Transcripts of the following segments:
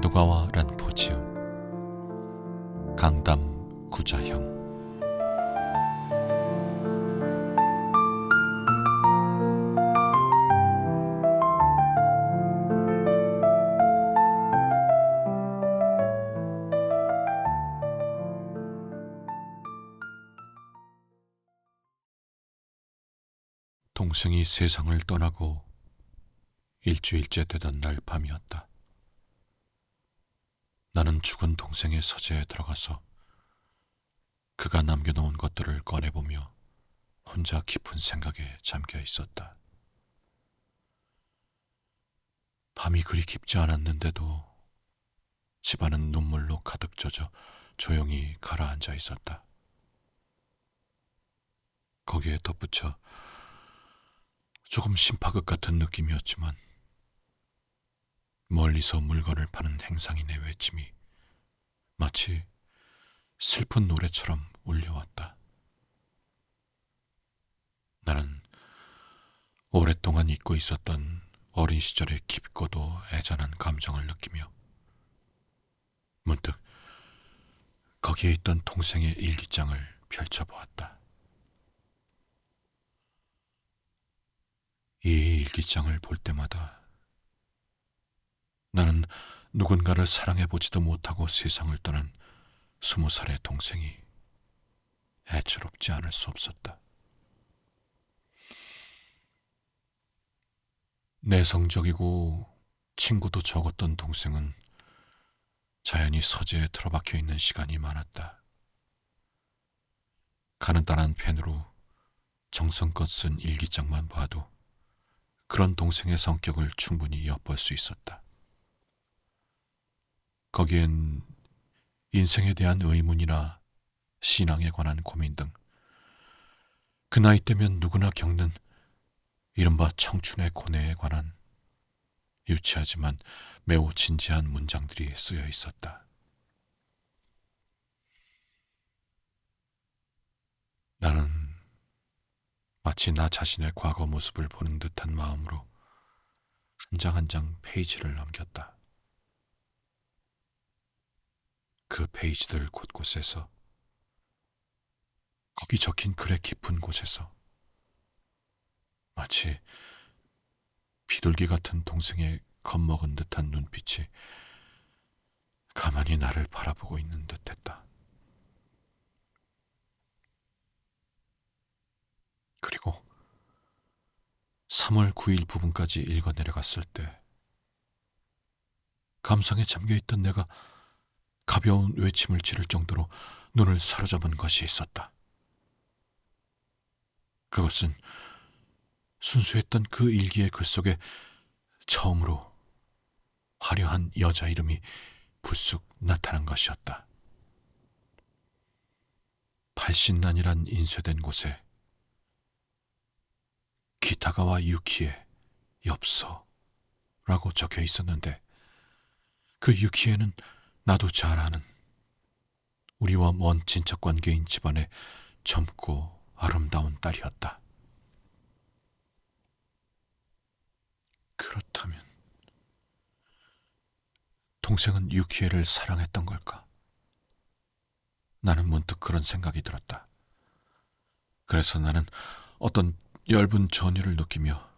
에도가와 란포지움 강담 구자형. 동생이 세상을 떠나고 일주일째 되던 날 밤이었다. 나는 죽은 동생의 서재에 들어가서 그가 남겨놓은 것들을 꺼내보며 혼자 깊은 생각에 잠겨 있었다. 밤이 그리 깊지 않았는데도 집안은 눈물로 가득 젖어 조용히 가라앉아 있었다. 거기에 덧붙여 조금 심파극 같은 느낌이었지만 멀리서 물건을 파는 행상인의 외침이 마치 슬픈 노래처럼 울려왔다. 나는 오랫동안 잊고 있었던 어린 시절의 깊고도 애잔한 감정을 느끼며 문득 거기에 있던 동생의 일기장을 펼쳐보았다. 이 일기장을 볼 때마다 나는 누군가를 사랑해보지도 못하고 세상을 떠난 20살의 동생이 애처롭지 않을 수 없었다. 내성적이고 친구도 적었던 동생은 자연히 서재에 틀어박혀 있는 시간이 많았다. 가느다란 펜으로 정성껏 쓴 일기장만 봐도 그런 동생의 성격을 충분히 엿볼 수 있었다. 거기엔 인생에 대한 의문이나 신앙에 관한 고민 등 그 나이 때면 누구나 겪는 이른바 청춘의 고뇌에 관한 유치하지만 매우 진지한 문장들이 쓰여 있었다. 나는 마치 나 자신의 과거 모습을 보는 듯한 마음으로 한 장 한 장 페이지를 넘겼다. 그 페이지들 곳곳에서, 거기 적힌 글의 깊은 곳에서 마치 비둘기 같은 동생의 겁먹은 듯한 눈빛이 가만히 나를 바라보고 있는 듯했다. 그리고 3월 9일 부분까지 읽어 내려갔을 때 감상에 잠겨있던 내가 가벼운 외침을 지를 정도로 눈을 사로잡은 것이 있었다. 그것은 순수했던 그 일기의 글 속에 처음으로 화려한 여자 이름이 불쑥 나타난 것이었다. 팔신난이란 인쇄된 곳에 기타가와 유키의 엽서라고 적혀 있었는데 그 유키에는 나도 잘 아는 우리와 먼 친척 관계인 집안의 젊고 아름다운 딸이었다. 그렇다면 동생은 유키에를 사랑했던 걸까? 나는 문득 그런 생각이 들었다. 그래서 나는 어떤 엷은 전율을 느끼며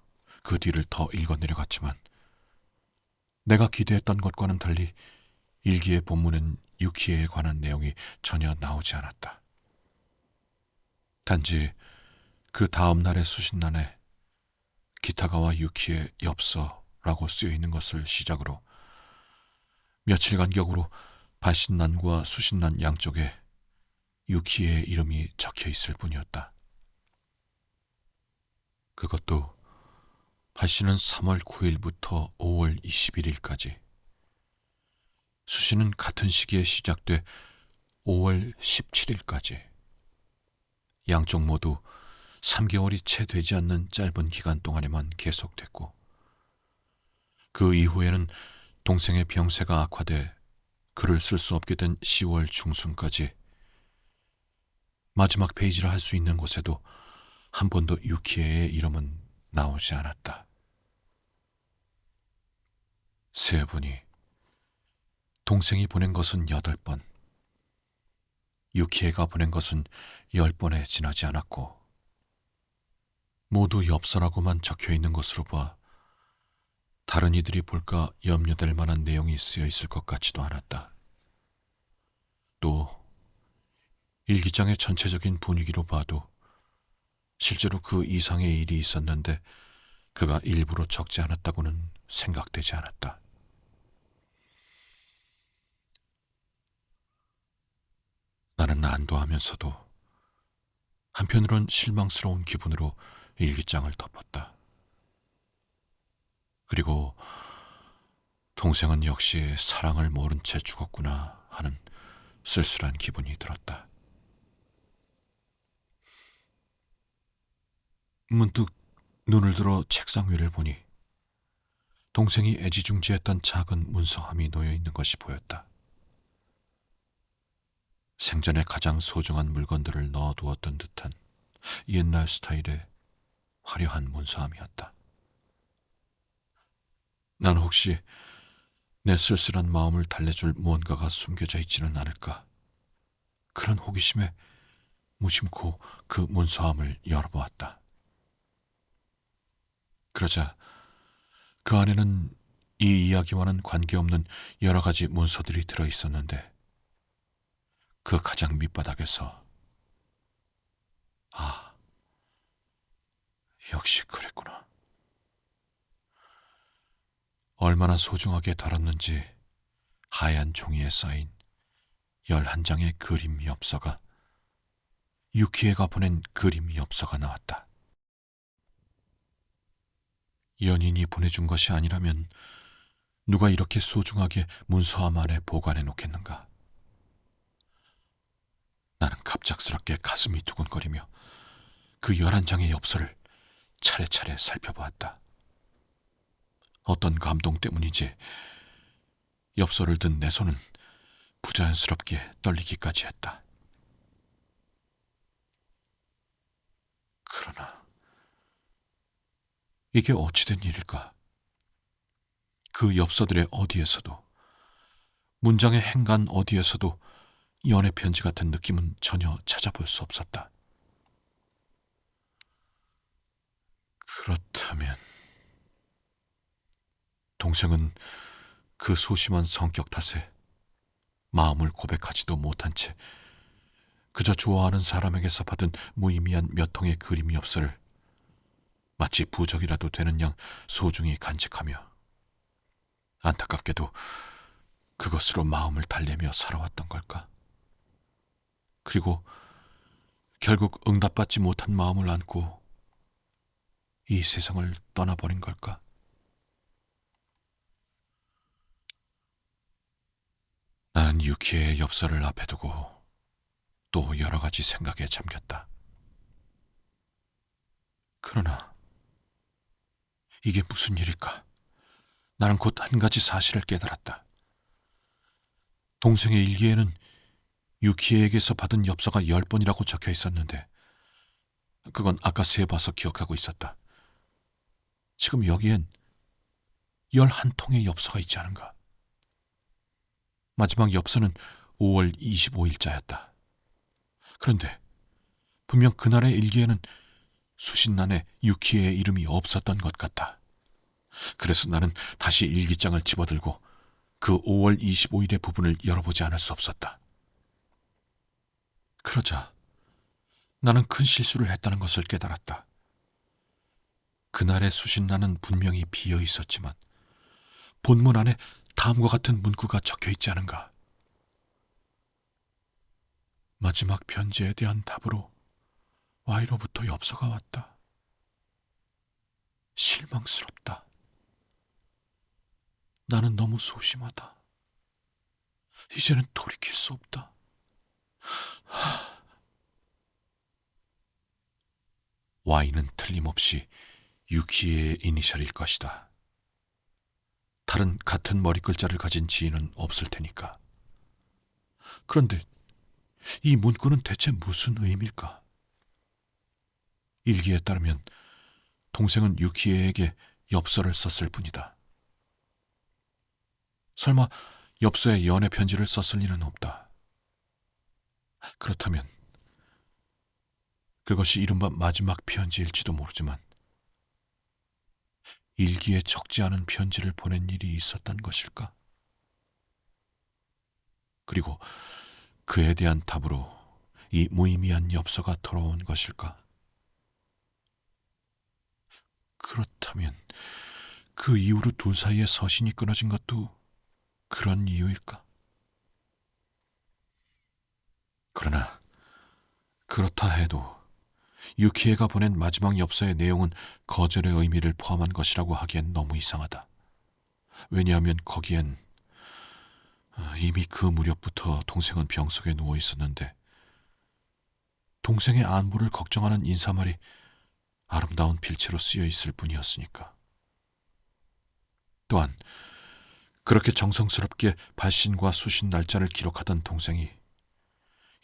그 뒤를 더 읽어 내려갔지만 내가 기대했던 것과는 달리 일기의 본문엔 유키에에 관한 내용이 전혀 나오지 않았다. 단지 그 다음 날의 수신란에 기타가와 유키의 엽서라고 쓰여 있는 것을 시작으로 며칠 간격으로 발신란과 수신란 양쪽에 유키의 이름이 적혀 있을 뿐이었다. 그것도 발신은 3월 9일부터 5월 21일까지, 수신은 같은 시기에 시작돼 5월 17일까지, 양쪽 모두 3개월이 채 되지 않는 짧은 기간 동안에만 계속됐고 그 이후에는 동생의 병세가 악화돼 글을 쓸 수 없게 된 10월 중순까지 마지막 페이지를 할 수 있는 곳에도 한 번도 유키에의 이름은 나오지 않았다. 세 분이 동생이 보낸 것은 8번, 유키에가 보낸 것은 10번에 지나지 않았고 모두 엽서라고만 적혀 있는 것으로 봐 다른 이들이 볼까 염려될 만한 내용이 쓰여 있을 것 같지도 않았다. 또 일기장의 전체적인 분위기로 봐도 실제로 그 이상의 일이 있었는데 그가 일부러 적지 않았다고는 생각되지 않았다. 나는 안도하면서도 한편으론 실망스러운 기분으로 일기장을 덮었다. 그리고 동생은 역시 사랑을 모른 채 죽었구나 하는 쓸쓸한 기분이 들었다. 문득 눈을 들어 책상 위를 보니 동생이 애지중지했던 작은 문서함이 놓여 있는 것이 보였다. 생전에 가장 소중한 물건들을 넣어두었던 듯한 옛날 스타일의 화려한 문서함이었다. 난 혹시 내 쓸쓸한 마음을 달래줄 무언가가 숨겨져 있지는 않을까. 그런 호기심에 무심코 그 문서함을 열어보았다. 그러자 그 안에는 이 이야기와는 관계없는 여러 가지 문서들이 들어있었는데 그 가장 밑바닥에서 아, 역시 그랬구나. 얼마나 소중하게 다뤘는지 하얀 종이에 쌓인 11장의 그림 엽서가 유키에가 보낸 그림 엽서가 나왔다. 연인이 보내준 것이 아니라면 누가 이렇게 소중하게 문서함 안에 보관해 놓겠는가. 나는 갑작스럽게 가슴이 두근거리며 그 11장의 엽서를 차례차례 살펴보았다. 어떤 감동 때문인지 엽서를 든 내 손은 부자연스럽게 떨리기까지 했다. 그러나 이게 어찌된 일일까? 그 엽서들의 어디에서도, 문장의 행간 어디에서도 연애 편지 같은 느낌은 전혀 찾아볼 수 없었다. 그렇다면 동생은 그 소심한 성격 탓에 마음을 고백하지도 못한 채 그저 좋아하는 사람에게서 받은 무의미한 몇 통의 그림 엽서를 마치 부적이라도 되는 양 소중히 간직하며 안타깝게도 그것으로 마음을 달래며 살아왔던 걸까? 그리고 결국 응답받지 못한 마음을 안고 이 세상을 떠나버린 걸까? 나는 유키의 엽서를 앞에 두고 또 여러 가지 생각에 잠겼다. 그러나 이게 무슨 일일까? 나는 곧 한 가지 사실을 깨달았다. 동생의 일기에는 유키에게서 받은 엽서가 10번이라고 적혀 있었는데 그건 아까 세봐서 기억하고 있었다. 지금 여기엔 11통의 엽서가 있지 않은가? 마지막 엽서는 5월 25일자였다. 그런데 분명 그날의 일기에는 수신란에 유키의 이름이 없었던 것 같다. 그래서 나는 다시 일기장을 집어들고 그 5월 25일의 부분을 열어보지 않을 수 없었다. 그러자 나는 큰 실수를 했다는 것을 깨달았다. 그날의 수신란은 분명히 비어 있었지만 본문 안에 다음과 같은 문구가 적혀 있지 않은가. 마지막 편지에 대한 답으로 Y로부터 엽서가 왔다. 실망스럽다. 나는 너무 소심하다. 이제는 돌이킬 수 없다. Y는 틀림없이 유키의 이니셜일 것이다. 다른 같은 머리 글자를 가진 지인은 없을 테니까. 그런데 이 문구는 대체 무슨 의미일까? 일기에 따르면 동생은 유키에게 엽서를 썼을 뿐이다. 설마 엽서에 연애 편지를 썼을 리는 없다. 그렇다면 그것이 이른바 마지막 편지일지도 모르지만 일기에 적지 않은 편지를 보낸 일이 있었단 것일까? 그리고 그에 대한 답으로 이 무의미한 엽서가 돌아온 것일까? 그렇다면 그 이후로 둘 사이의 서신이 끊어진 것도 그런 이유일까? 그러나 그렇다 해도 유키에가 보낸 마지막 엽서의 내용은 거절의 의미를 포함한 것이라고 하기엔 너무 이상하다. 왜냐하면 거기엔 이미 그 무렵부터 동생은 병석에 누워 있었는데 동생의 안부를 걱정하는 인사말이 아름다운 필체로 쓰여 있을 뿐이었으니까. 또한 그렇게 정성스럽게 발신과 수신 날짜를 기록하던 동생이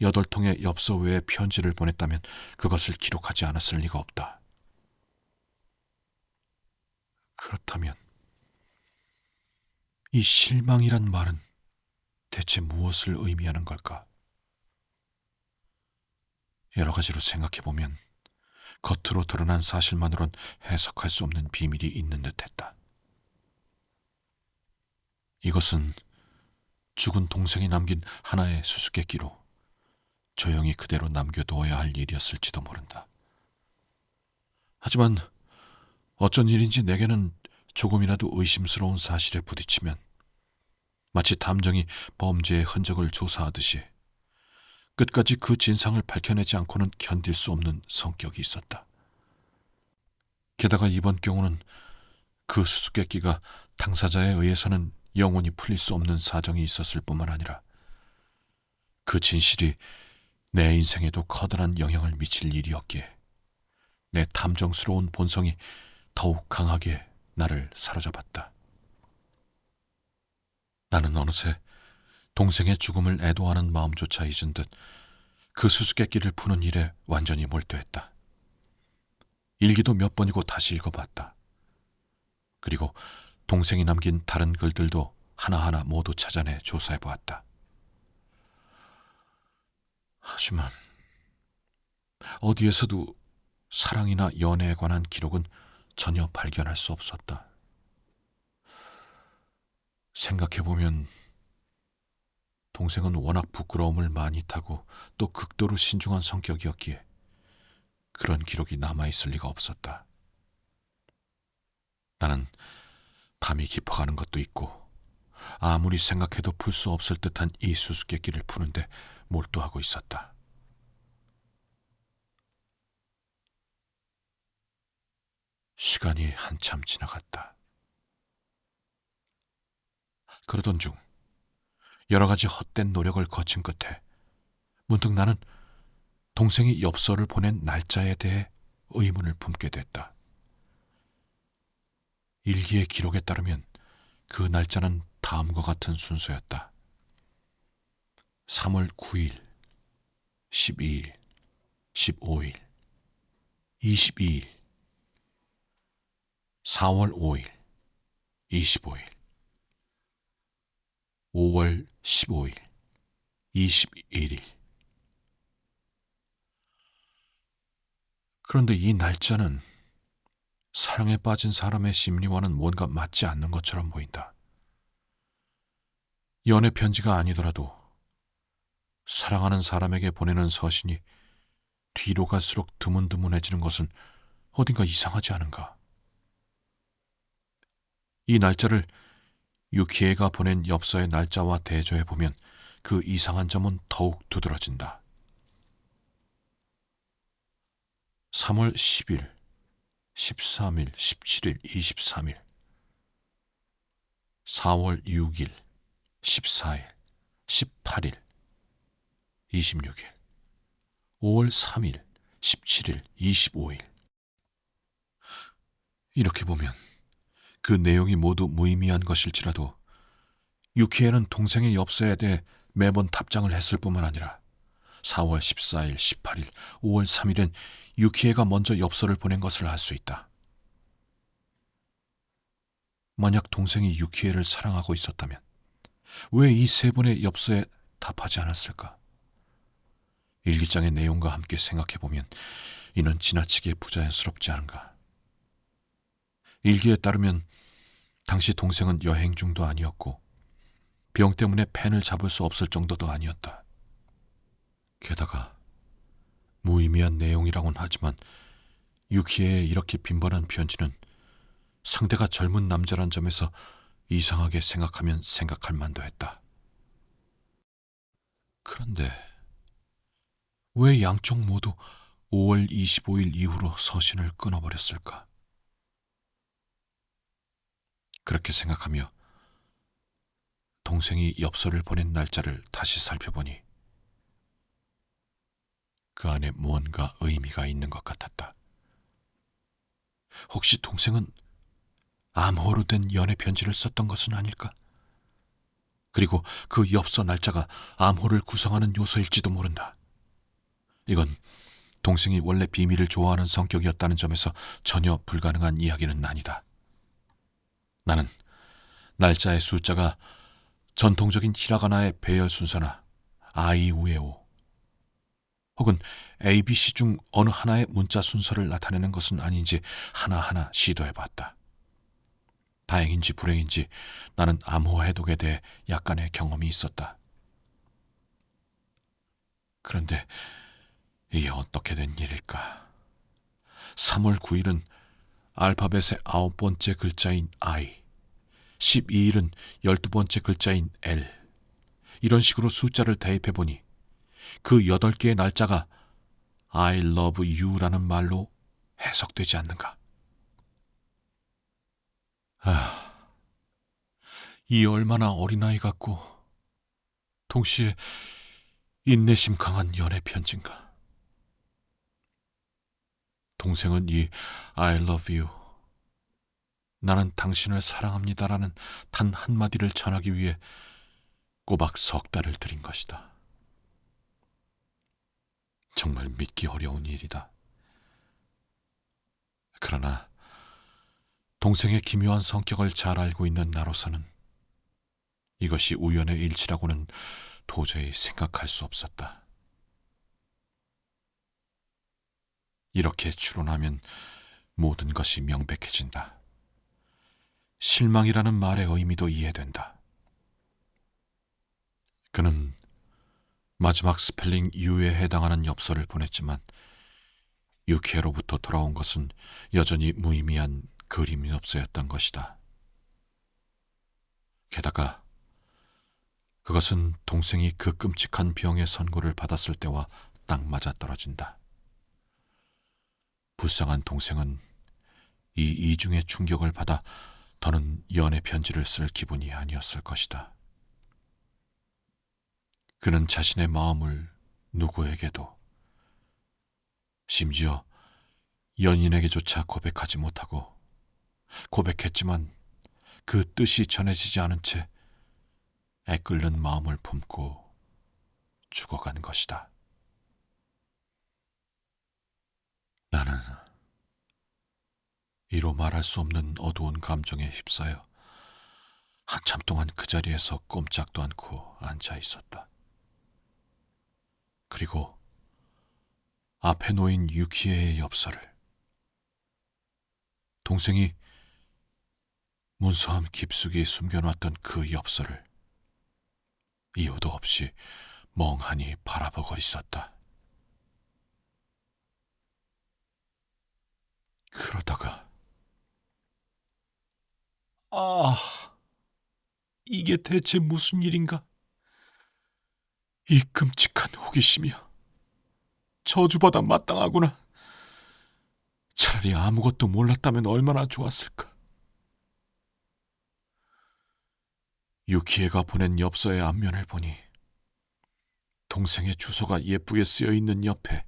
8통의 엽서 외에 편지를 보냈다면 그것을 기록하지 않았을 리가 없다. 그렇다면 이 실망이란 말은 대체 무엇을 의미하는 걸까? 여러 가지로 생각해보면 겉으로 드러난 사실만으론 해석할 수 없는 비밀이 있는 듯했다. 이것은 죽은 동생이 남긴 하나의 수수께끼로 조용히 그대로 남겨두어야 할 일이었을지도 모른다. 하지만 어쩐 일인지 내게는 조금이라도 의심스러운 사실에 부딪히면 마치 탐정이 범죄의 흔적을 조사하듯이 끝까지 그 진상을 밝혀내지 않고는 견딜 수 없는 성격이 있었다. 게다가 이번 경우는 그 수수께끼가 당사자에 의해서는 영원히 풀릴 수 없는 사정이 있었을 뿐만 아니라 그 진실이 내 인생에도 커다란 영향을 미칠 일이었기에 내 탐정스러운 본성이 더욱 강하게 나를 사로잡았다. 나는 어느새 동생의 죽음을 애도하는 마음조차 잊은 듯 그 수수께끼를 푸는 일에 완전히 몰두했다. 일기도 몇 번이고 다시 읽어봤다. 그리고 동생이 남긴 다른 글들도 하나하나 모두 찾아내 조사해보았다. 하지만 어디에서도 사랑이나 연애에 관한 기록은 전혀 발견할 수 없었다. 생각해보면 동생은 워낙 부끄러움을 많이 타고 또 극도로 신중한 성격이었기에 그런 기록이 남아있을 리가 없었다. 나는 밤이 깊어가는 것도 있고 아무리 생각해도 풀 수 없을 듯한 이 수수께끼를 푸는데 몰두하고 있었다. 시간이 한참 지나갔다. 그러던 중 여러 가지 헛된 노력을 거친 끝에 문득 나는 동생이 엽서를 보낸 날짜에 대해 의문을 품게 됐다. 일기의 기록에 따르면 그 날짜는 다음과 같은 순서였다. 3월 9일, 12일, 15일, 22일, 4월 5일, 25일, 5월 15일, 21일. 그런데 이 날짜는 사랑에 빠진 사람의 심리와는 뭔가 맞지 않는 것처럼 보인다. 연애 편지가 아니더라도 사랑하는 사람에게 보내는 서신이 뒤로 갈수록 드문드문해지는 것은 어딘가 이상하지 않은가? 이 날짜를 유키에가 보낸 엽서의 날짜와 대조해보면 그 이상한 점은 더욱 두드러진다. 3월 10일, 13일, 17일, 23일, 4월 6일, 14일, 18일, 26일, 5월 3일, 17일, 25일. 이렇게 보면 그 내용이 모두 무의미한 것일지라도 유키에는 동생의 엽서에 대해 매번 답장을 했을 뿐만 아니라 4월 14일, 18일, 5월 3일엔 유키에가 먼저 엽서를 보낸 것을 알 수 있다. 만약 동생이 유키에를 사랑하고 있었다면 왜 이 세 번의 엽서에 답하지 않았을까? 일기장의 내용과 함께 생각해보면 이는 지나치게 부자연스럽지 않은가. 일기에 따르면 당시 동생은 여행 중도 아니었고 병 때문에 펜을 잡을 수 없을 정도도 아니었다. 게다가 무의미한 내용이라고는 하지만 유키에의 이렇게 빈번한 편지는 상대가 젊은 남자란 점에서 이상하게 생각하면 생각할 만도 했다. 그런데 왜 양쪽 모두 5월 25일 이후로 서신을 끊어버렸을까? 그렇게 생각하며 동생이 엽서를 보낸 날짜를 다시 살펴보니 그 안에 무언가 의미가 있는 것 같았다. 혹시 동생은 암호로 된 연애 편지를 썼던 것은 아닐까? 그리고 그 엽서 날짜가 암호를 구성하는 요소일지도 모른다. 이건 동생이 원래 비밀을 좋아하는 성격이었다는 점에서 전혀 불가능한 이야기는 아니다. 나는 날짜의 숫자가 전통적인 히라가나의 배열 순서나 아이우에오 혹은 ABC 중 어느 하나의 문자 순서를 나타내는 것은 아닌지 하나하나 시도해봤다. 다행인지 불행인지 나는 암호 해독에 대해 약간의 경험이 있었다. 그런데 이게 어떻게 된 일일까? 3월 9일은 알파벳의 9번째 글자인 I, 12일은 12번째 글자인 L. 이런 식으로 숫자를 대입해보니 그 8개의 날짜가 I love you라는 말로 해석되지 않는가? 이 얼마나 어린아이 같고 동시에 인내심 강한 연애 편지인가. 동생은 이 I love you, 나는 당신을 사랑합니다라는 단 한마디를 전하기 위해 꼬박 3달을 들인 것이다. 정말 믿기 어려운 일이다. 그러나 동생의 기묘한 성격을 잘 알고 있는 나로서는 이것이 우연의 일치라고는 도저히 생각할 수 없었다. 이렇게 추론하면 모든 것이 명백해진다. 실망이라는 말의 의미도 이해된다. 그는 마지막 스펠링 U에 해당하는 엽서를 보냈지만 유키에로부터 돌아온 것은 여전히 무의미한 그림 엽서였던 것이다. 게다가 그것은 동생이 그 끔찍한 병의 선고를 받았을 때와 딱 맞아떨어진다. 불쌍한 동생은 이 이중의 충격을 받아 더는 연애 편지를 쓸 기분이 아니었을 것이다. 그는 자신의 마음을 누구에게도, 심지어 연인에게조차 고백하지 못하고 고백했지만 그 뜻이 전해지지 않은 채 애끓는 마음을 품고 죽어간 것이다. 나는 이로 말할 수 없는 어두운 감정에 휩싸여 한참 동안 그 자리에서 꼼짝도 않고 앉아 있었다. 그리고 앞에 놓인 유키에의 엽서를, 동생이 문서함 깊숙이 숨겨놨던 그 엽서를 이유도 없이 멍하니 바라보고 있었다. 그러다가 아, 이게 대체 무슨 일인가? 이 끔찍한 호기심이야. 저주받아 마땅하구나. 차라리 아무것도 몰랐다면 얼마나 좋았을까. 유키에가 보낸 엽서의 앞면을 보니 동생의 주소가 예쁘게 쓰여 있는 옆에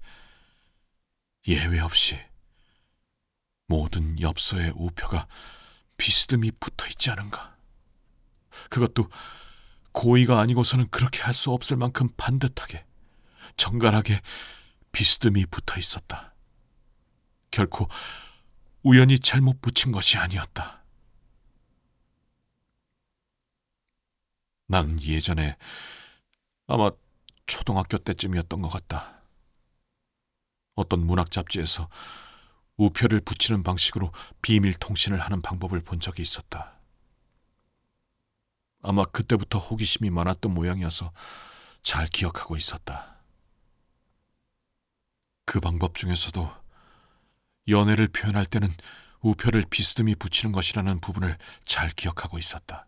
예외 없이 모든 엽서의 우표가 비스듬히 붙어 있지 않은가. 그것도 고의가 아니고서는 그렇게 할 수 없을 만큼 반듯하게, 정갈하게 비스듬히 붙어 있었다. 결코 우연히 잘못 붙인 것이 아니었다. 난 예전에 아마 초등학교 때쯤이었던 것 같다. 어떤 문학 잡지에서 우표를 붙이는 방식으로 비밀 통신을 하는 방법을 본 적이 있었다. 아마 그때부터 호기심이 많았던 모양이어서 잘 기억하고 있었다. 그 방법 중에서도 연애를 표현할 때는 우표를 비스듬히 붙이는 것이라는 부분을 잘 기억하고 있었다.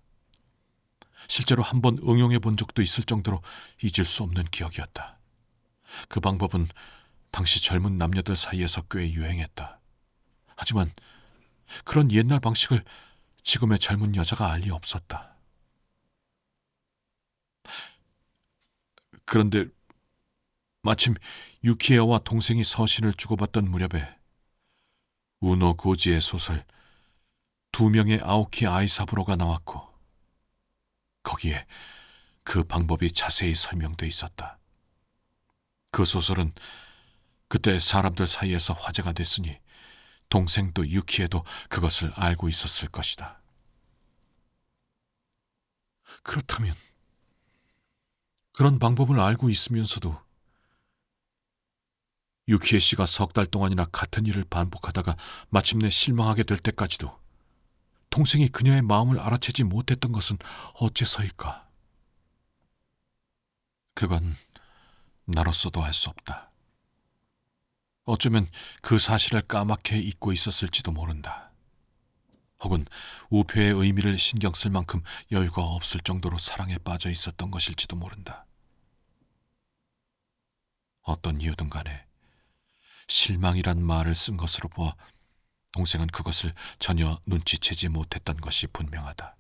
실제로 한번 응용해 본 적도 있을 정도로 잊을 수 없는 기억이었다. 그 방법은 당시 젊은 남녀들 사이에서 꽤 유행했다. 하지만 그런 옛날 방식을 지금의 젊은 여자가 알 리 없었다. 그런데 마침 유키에와 동생이 서신을 주고받던 무렵에 우노 고지의 소설 두 명의 아오키 아이사부로가 나왔고 거기에 그 방법이 자세히 설명돼 있었다. 그 소설은 그때 사람들 사이에서 화제가 됐으니 동생도 유키에도 그것을 알고 있었을 것이다. 그렇다면 그런 방법을 알고 있으면서도 유키에 씨가 석 달 동안이나 같은 일을 반복하다가 마침내 실망하게 될 때까지도 동생이 그녀의 마음을 알아채지 못했던 것은 어째서일까? 그건 나로서도 알 수 없다. 어쩌면 그 사실을 까맣게 잊고 있었을지도 모른다. 혹은 우표의 의미를 신경 쓸 만큼 여유가 없을 정도로 사랑에 빠져 있었던 것일지도 모른다. 어떤 이유든 간에 실망이란 말을 쓴 것으로 보아 동생은 그것을 전혀 눈치채지 못했던 것이 분명하다.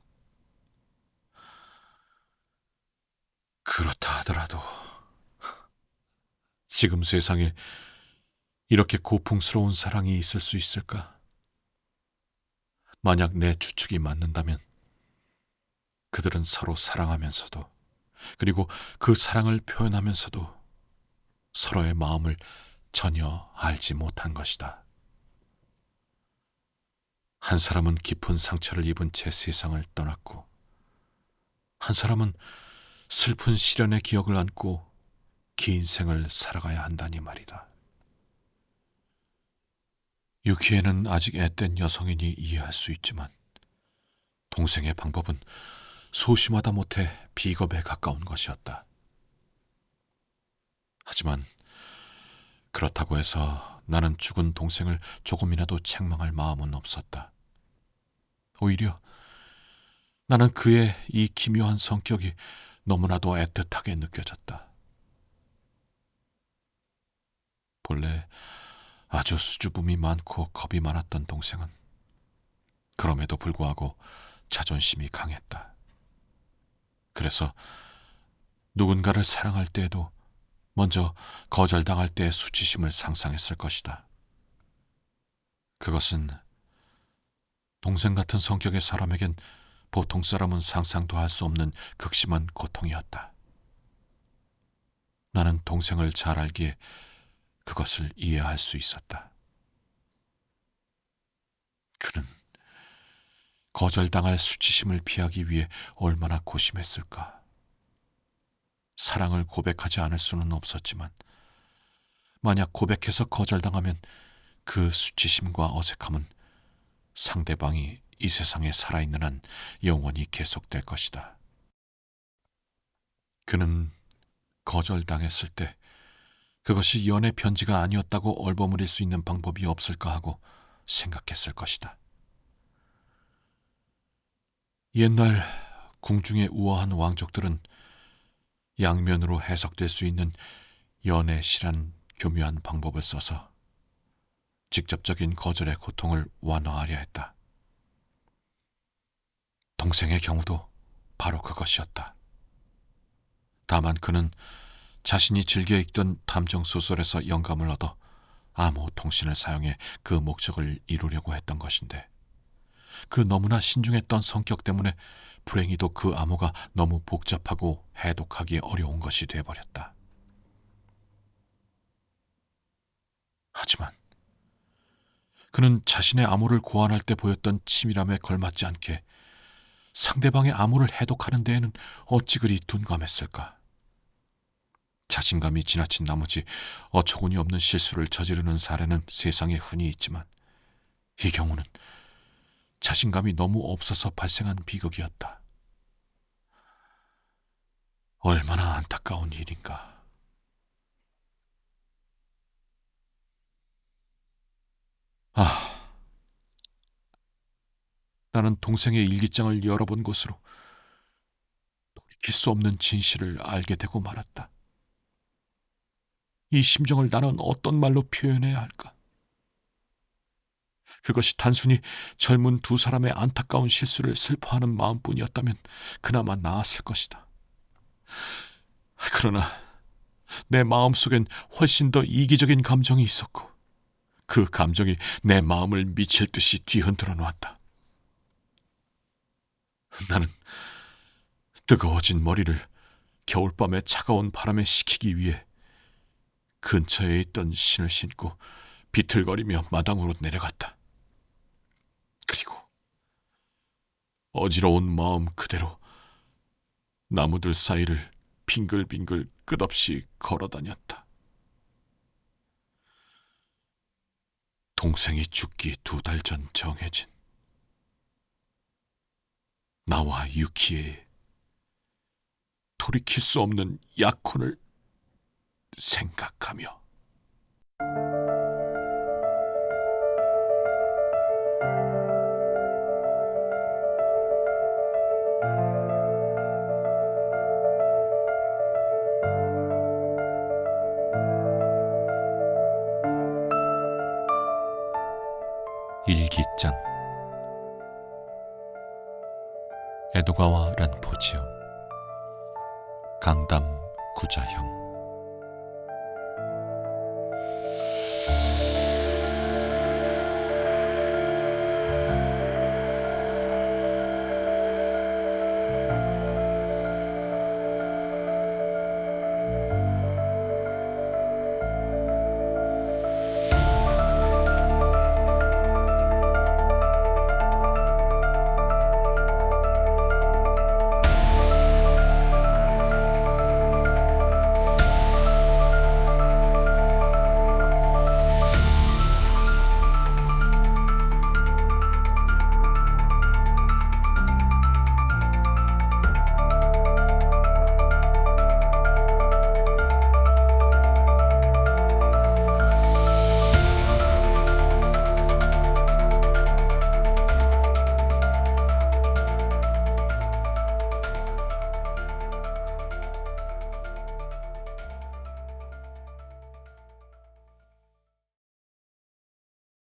그렇다 하더라도 지금 세상에 이렇게 고풍스러운 사랑이 있을 수 있을까? 만약 내 추측이 맞는다면 그들은 서로 사랑하면서도 그리고 그 사랑을 표현하면서도 서로의 마음을 전혀 알지 못한 것이다. 한 사람은 깊은 상처를 입은 채 세상을 떠났고 한 사람은 슬픈 시련의 기억을 안고 긴 생을 살아가야 한다니 말이다. 유키에는 아직 앳된 여성이니 이해할 수 있지만 동생의 방법은 소심하다 못해 비겁에 가까운 것이었다. 하지만 그렇다고 해서 나는 죽은 동생을 조금이라도 책망할 마음은 없었다. 오히려 나는 그의 이 기묘한 성격이 너무나도 애틋하게 느껴졌다. 본래 아주 수줍음이 많고 겁이 많았던 동생은 그럼에도 불구하고 자존심이 강했다. 그래서 누군가를 사랑할 때에도 먼저 거절당할 때의 수치심을 상상했을 것이다. 그것은 동생 같은 성격의 사람에겐 보통 사람은 상상도 할 수 없는 극심한 고통이었다. 나는 동생을 잘 알기에 그것을 이해할 수 있었다. 그는 거절당할 수치심을 피하기 위해 얼마나 고심했을까. 사랑을 고백하지 않을 수는 없었지만 만약 고백해서 거절당하면 그 수치심과 어색함은 상대방이 이 세상에 살아있는 한 영원히 계속될 것이다. 그는 거절당했을 때 그것이 연애 편지가 아니었다고 얼버무릴 수 있는 방법이 없을까 하고 생각했을 것이다. 옛날 궁중의 우아한 왕족들은 양면으로 해석될 수 있는 연애시란 교묘한 방법을 써서 직접적인 거절의 고통을 완화하려 했다. 동생의 경우도 바로 그것이었다. 다만 그는 자신이 즐겨 읽던 탐정소설에서 영감을 얻어 암호 통신을 사용해 그 목적을 이루려고 했던 것인데 그 너무나 신중했던 성격 때문에 불행히도 그 암호가 너무 복잡하고 해독하기 어려운 것이 되어버렸다. 하지만 그는 자신의 암호를 고안할 때 보였던 치밀함에 걸맞지 않게 상대방의 암호를 해독하는 데에는 어찌 그리 둔감했을까? 자신감이 지나친 나머지 어처구니 없는 실수를 저지르는 사례는 세상에 흔히 있지만 이 경우는 자신감이 너무 없어서 발생한 비극이었다. 얼마나 안타까운 일인가. 아, 나는 동생의 일기장을 열어본 것으로 돌이킬 수 없는 진실을 알게 되고 말았다. 이 심정을 나는 어떤 말로 표현해야 할까? 그것이 단순히 젊은 두 사람의 안타까운 실수를 슬퍼하는 마음뿐이었다면 그나마 나았을 것이다. 그러나 내 마음속엔 훨씬 더 이기적인 감정이 있었고 그 감정이 내 마음을 미칠 듯이 뒤흔들어 놓았다. 나는 뜨거워진 머리를 겨울밤의 차가운 바람에 식히기 위해 근처에 있던 신을 신고 비틀거리며 마당으로 내려갔다. 그리고 어지러운 마음 그대로 나무들 사이를 빙글빙글 끝없이 걸어다녔다. 동생이 죽기 2달 전 정해진 나와 유키의 돌이킬 수 없는 약혼을 생각하며 일기장 에도가와 란포지요. 강담 구자형